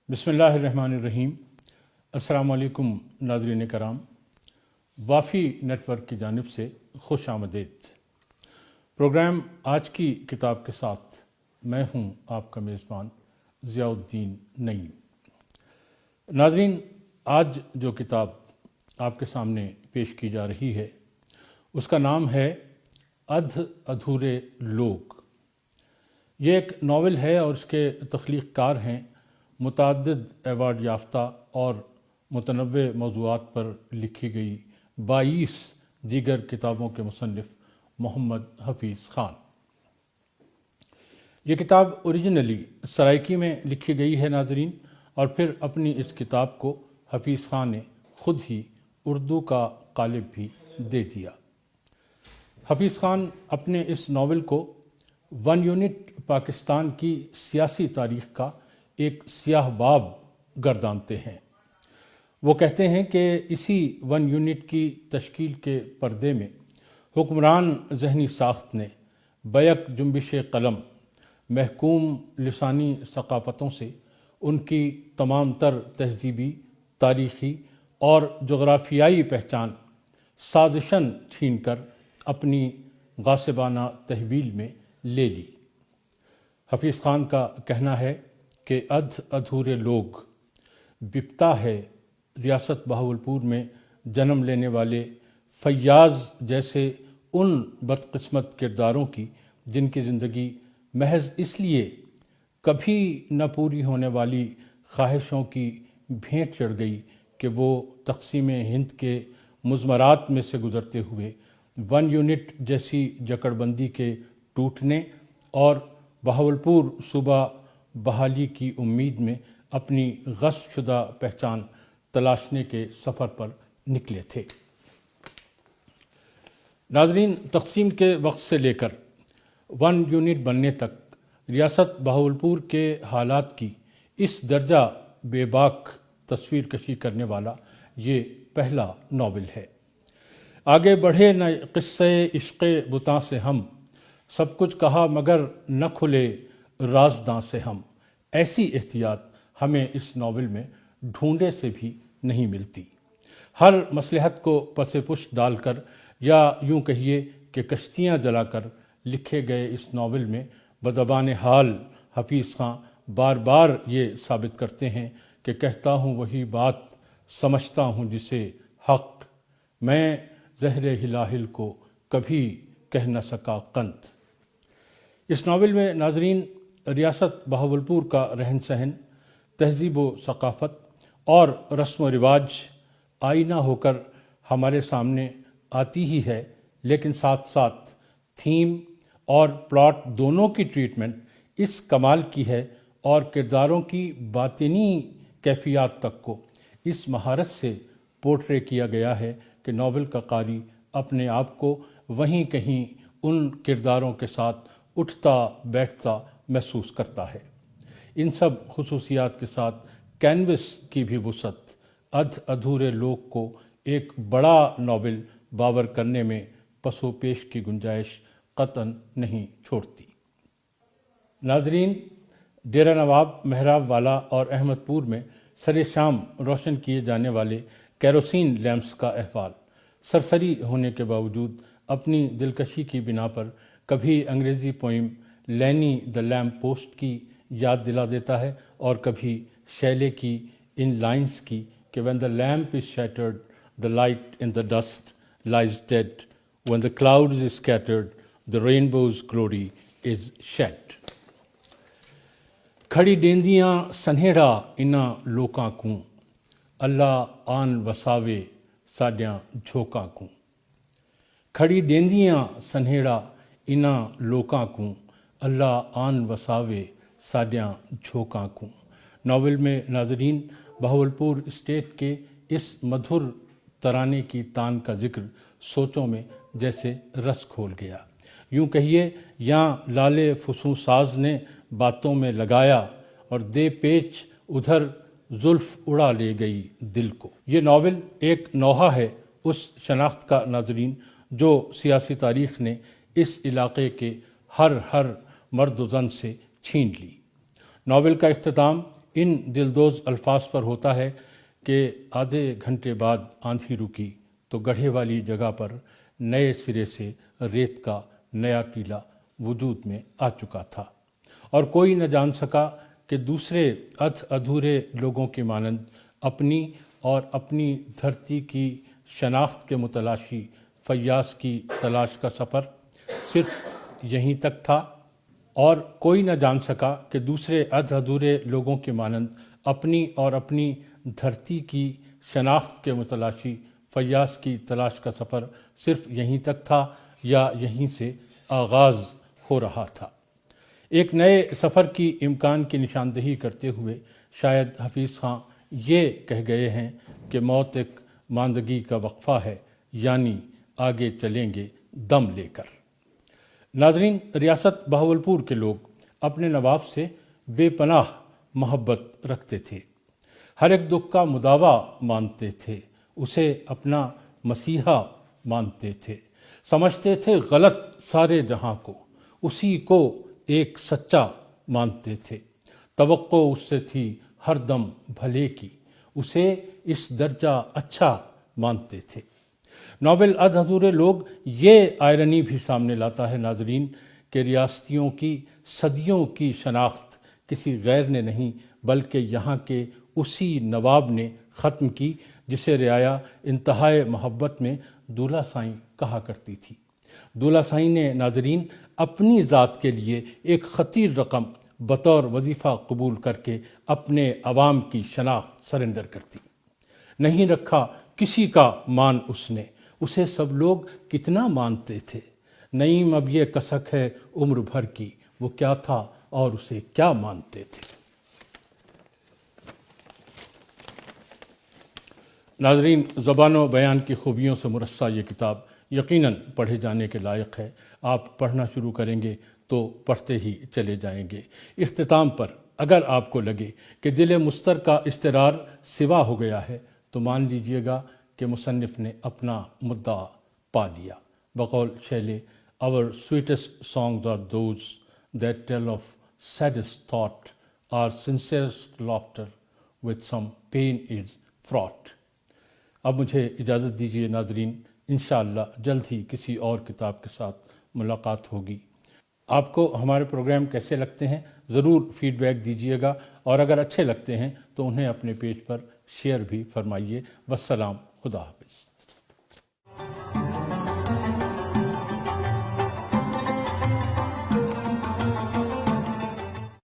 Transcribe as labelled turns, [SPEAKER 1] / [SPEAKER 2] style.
[SPEAKER 1] بسم اللہ الرحمن الرحیم۔ السلام علیکم ناظرین کرام، وافی نیٹ ورک کی جانب سے خوش آمدید۔ پروگرام آج کی کتاب کے ساتھ میں ہوں آپ کا میزبان ضیاء الدین نعیم۔ ناظرین، آج جو کتاب آپ کے سامنے پیش کی جا رہی ہے اس کا نام ہے ادھ ادھورے لوگ۔ یہ ایک ناول ہے اور اس کے تخلیق کار ہیں متعدد ایوارڈ یافتہ اور متنوع موضوعات پر لکھی گئی 22 دیگر کتابوں کے مصنف محمد حفیظ خان۔ یہ کتاب اوریجنلی سرائکی میں لکھی گئی ہے ناظرین، اور پھر اپنی اس کتاب کو حفیظ خان نے خود ہی اردو کا قالب بھی دے دیا۔ حفیظ خان اپنے اس ناول کو 1 یونٹ پاکستان کی سیاسی تاریخ کا ایک سیاہ باب گردانتے ہیں۔ وہ کہتے ہیں کہ اسی 1 یونٹ کی تشکیل کے پردے میں حکمران ذہنی ساخت نے بیک جنبش قلم محکوم لسانی ثقافتوں سے ان کی تمام تر تہذیبی، تاریخی اور جغرافیائی پہچان سازشاً چھین کر اپنی غاصبانہ تحویل میں لے لی۔ حفیظ خان کا کہنا ہے کہ ادھ ادھورے لوگ بپتا ہے ریاست بہاولپور میں جنم لینے والے فیاض جیسے ان بدقسمت کرداروں کی جن کی زندگی محض اس لیے کبھی نہ پوری ہونے والی خواہشوں کی بھینٹ چڑھ گئی کہ وہ تقسیم ہند کے مضمرات میں سے گزرتے ہوئے 1 یونٹ جیسی جکڑ بندی کے ٹوٹنے اور بہاولپور صوبہ بحالی کی امید میں اپنی غصب شدہ پہچان تلاشنے کے سفر پر نکلے تھے۔ ناظرین، تقسیم کے وقت سے لے کر 1 یونٹ بننے تک ریاست بہاولپور کے حالات کی اس درجہ بے باک تصویر کشی کرنے والا یہ پہلا ناول ہے۔ آگے بڑھے نہ قصے عشق بتاں سے ہم، سب کچھ کہا مگر نہ کھلے رازداں سے ہم، ایسی احتیاط ہمیں اس ناول میں ڈھونڈے سے بھی نہیں ملتی۔ ہر مصلحت کو پس پشت ڈال کر، یا یوں کہیے کہ کشتیاں جلا کر لکھے گئے اس ناول میں بزبان حال حفیظ خان بار بار یہ ثابت کرتے ہیں کہ کہتا ہوں وہی بات، سمجھتا ہوں جسے حق، میں زہر ہلاہل کو کبھی کہہ نہ سکا قند۔ اس ناول میں ناظرین ریاست بہاولپور کا رہن سہن، تہذیب و ثقافت اور رسم و رواج آئینہ ہو کر ہمارے سامنے آتی ہی ہے، لیکن ساتھ ساتھ تھیم اور پلاٹ دونوں کی ٹریٹمنٹ اس کمال کی ہے اور کرداروں کی باطنی کیفیات تک کو اس مہارت سے پورٹرے کیا گیا ہے کہ ناول کا قاری اپنے آپ کو وہیں کہیں ان کرداروں کے ساتھ اٹھتا بیٹھتا محسوس کرتا ہے۔ ان سب خصوصیات کے ساتھ کینوس کی بھی وسعت ادھ ادھورے لوگ کو ایک بڑا ناول باور کرنے میں پس و پیش کی گنجائش قطعاً نہیں چھوڑتی۔ ناظرین، ڈیرہ نواب، محراب والا اور احمد پور میں سر شام روشن کیے جانے والے کیروسین لیمپس کا احوال سرسری ہونے کے باوجود اپنی دلکشی کی بنا پر کبھی انگریزی پوئم لینی دا لیمپ پوسٹ کی یاد دلا دیتا ہے اور کبھی شیلے کی ان لائنز کی کہ when the lamp is shattered the light in the dust lies dead, when the clouds is scattered the rainbow's glory is shed۔ کھڑی ڈیندیاں سنہیڑا انہاں لوکاں کوں، اللہ آن وساوے ساڈیاں جھوکاں کوں۔ کھڑی ڈیندیاں سنہیڑا انہاں لوکاں کوں، اللہ آن وساوے ساڈیاں جھوکاں کوں۔ ناول میں ناظرین بہاولپور اسٹیٹ کے اس مدھر ترانے کی تان کا ذکر سوچوں میں جیسے رس کھول گیا۔ یوں کہیے یہاں لالے فسوں ساز نے باتوں میں لگایا اور دے پیچ ادھر زلف اڑا لے گئی دل کو۔ یہ ناول ایک نوحہ ہے اس شناخت کا ناظرین جو سیاسی تاریخ نے اس علاقے کے ہر مرد و زن سے چھین لی۔ ناول کا اختتام ان دلدوز الفاظ پر ہوتا ہے کہ آدھے گھنٹے بعد آندھی رکی تو گڑھے والی جگہ پر نئے سرے سے ریت کا نیا ٹیلا وجود میں آ چکا تھا، اور کوئی نہ جان سکا کہ دوسرے ادھورے لوگوں کی مانند اپنی اور اپنی دھرتی کی شناخت کے متلاشی فیاض کی تلاش کا سفر صرف یہیں تک تھا، اور کوئی نہ جان سکا کہ دوسرے ادھورے لوگوں کی مانند اپنی اور اپنی دھرتی کی شناخت کے متلاشی فیاض کی تلاش کا سفر صرف یہیں تک تھا یا یہیں سے آغاز ہو رہا تھا۔ ایک نئے سفر کی امکان کی نشاندہی کرتے ہوئے شاید حفیظ خاں یہ کہہ گئے ہیں کہ موت ایک ماندگی کا وقفہ ہے، یعنی آگے چلیں گے دم لے کر۔ ناظرین، ریاست بہاولپور کے لوگ اپنے نواب سے بے پناہ محبت رکھتے تھے، ہر ایک دکھ کا مداوا مانتے تھے، اسے اپنا مسیحا مانتے تھے، سمجھتے تھے غلط سارے جہاں کو، اسی کو ایک سچا مانتے تھے، توقع اس سے تھی ہر دم بھلے کی، اسے اس درجہ اچھا مانتے تھے۔ ناول ادھورے لوگ یہ آئرنی بھی سامنے لاتا ہے ناظرین کہ ریاستیوں کی صدیوں کی شناخت کسی غیر نے نہیں بلکہ یہاں کے اسی نواب نے ختم کی جسے رعایا انتہائے محبت میں دولہ سائیں کہا کرتی تھی۔ دولہ سائیں نے ناظرین اپنی ذات کے لیے ایک خطیر رقم بطور وظیفہ قبول کر کے اپنے عوام کی شناخت سرنڈر کر دی۔ نہیں رکھا کسی کا مان اس نے، اسے سب لوگ کتنا مانتے تھے۔ نعیم اب یہ کسک ہے عمر بھر کی، وہ کیا تھا اور اسے کیا مانتے تھے۔ ناظرین، زبان و بیان کی خوبیوں سے مرصع یہ کتاب یقیناً پڑھے جانے کے لائق ہے۔ آپ پڑھنا شروع کریں گے تو پڑھتے ہی چلے جائیں گے۔ اختتام پر اگر آپ کو لگے کہ دل مضطر کا اضطرار سوا ہو گیا ہے تو مان لیجئے گا کہ مصنف نے اپنا مدعا پا لیا۔ بقول شیلے، our sweetest songs are those that tell of saddest thought, our sincerest laughter with some pain is fraught۔ اب مجھے اجازت دیجیے ناظرین، انشاءاللہ جلد ہی کسی اور کتاب کے ساتھ ملاقات ہوگی۔ آپ کو ہمارے پروگرام کیسے لگتے ہیں ضرور فیڈ بیک دیجیے گا، اور اگر اچھے لگتے ہیں تو انہیں اپنے پیج پر شیئر بھی فرمائیے۔ والسلام، خدا حافظ۔